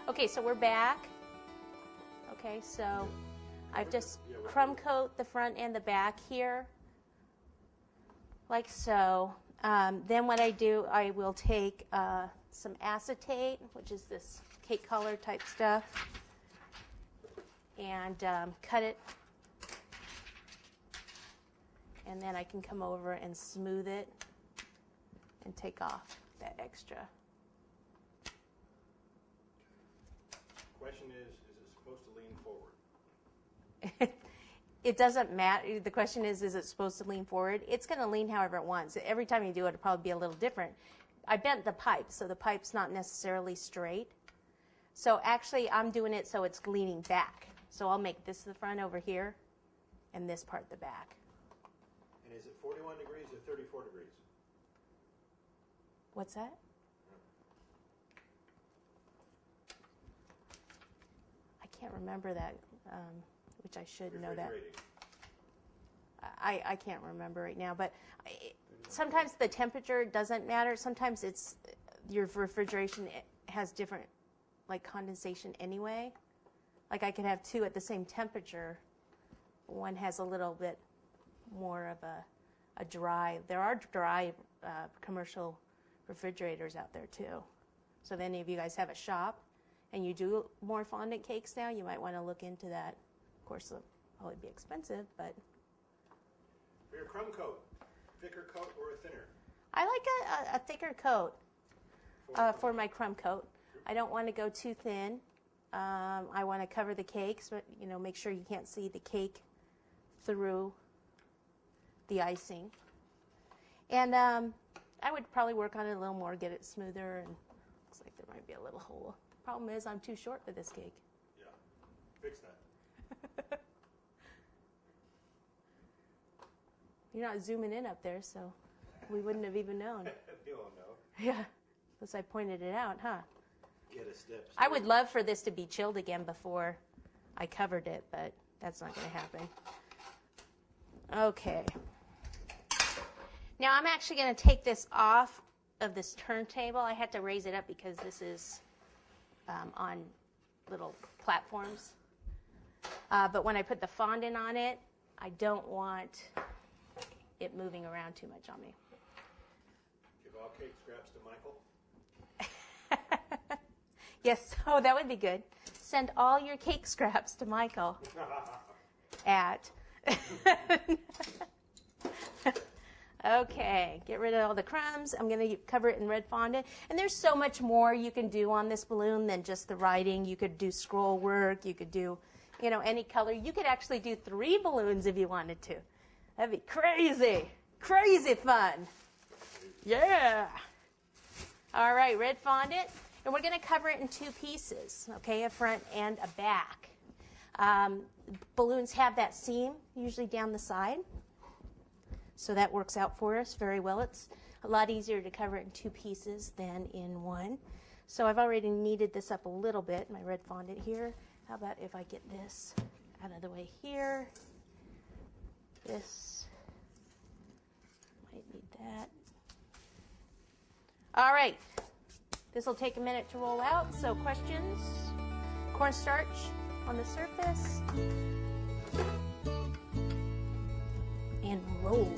Okay, so we're back. Okay, so I've just crumb coat the front and the back here, like so. Then what I do, I will take some acetate, which is this cake color type stuff, and cut it. And then I can come over and smooth it and take off that extra. Question is it supposed to lean forward? It doesn't matter. The question is it supposed to lean forward? It's going to lean however it wants. Every time you do it, it'll probably be a little different. I bent the pipe, so the pipe's not necessarily straight. So actually, I'm doing it so it's leaning back. So I'll make this the front over here, and this part the back. And is it 41 degrees or 34 degrees? What's that? I can't remember that, which I should know that. I can't remember right now, but sometimes the temperature doesn't matter. Sometimes it's your refrigeration has different, like, condensation anyway. Like I could have two at the same temperature. One has a little bit more of a dry. There are dry commercial refrigerators out there too. So if any of you guys have a shop and you do more fondant cakes now, you might want to look into that. Of course, it'll probably be expensive, but. For your crumb coat, thicker coat or a thinner? I like a thicker coat for my crumb coat. I don't want to go too thin. I want to cover the cakes, but make sure you can't see the cake through the icing. And I would probably work on it a little more, get it smoother, and looks like there might be a little hole. Problem is I'm too short for this cake. Yeah, fix that. You're not zooming in up there, so we wouldn't have even known. You don't know. Yeah, unless I pointed it out, huh? Get a step. I would love for this to be chilled again before I covered it, but that's not going to happen. Okay. Now I'm actually going to take this off of this turntable. I had to raise it up because this is on little platforms. But when I put the fondant on it, I don't want it moving around too much on me. Give all cake scraps to Michael. Yes, oh, that would be good. Send all your cake scraps to Michael at. Okay, get rid of all the crumbs. I'm going to cover it in red fondant. And there's so much more you can do on this balloon than just the writing. You could do scroll work. You could do, any color. You could actually do 3 balloons if you wanted to. That'd be crazy. Crazy fun. Yeah. All right, red fondant. And we're going to cover it in 2 pieces, okay, a front and a back. Balloons have that seam, usually down the side. So that works out for us very well. It's a lot easier to cover it in 2 pieces than in 1. So I've already kneaded this up a little bit, my red fondant here. How about if I get this out of the way here? This, might need that. All right. This will take a minute to roll out, so questions? Cornstarch on the surface. And roll.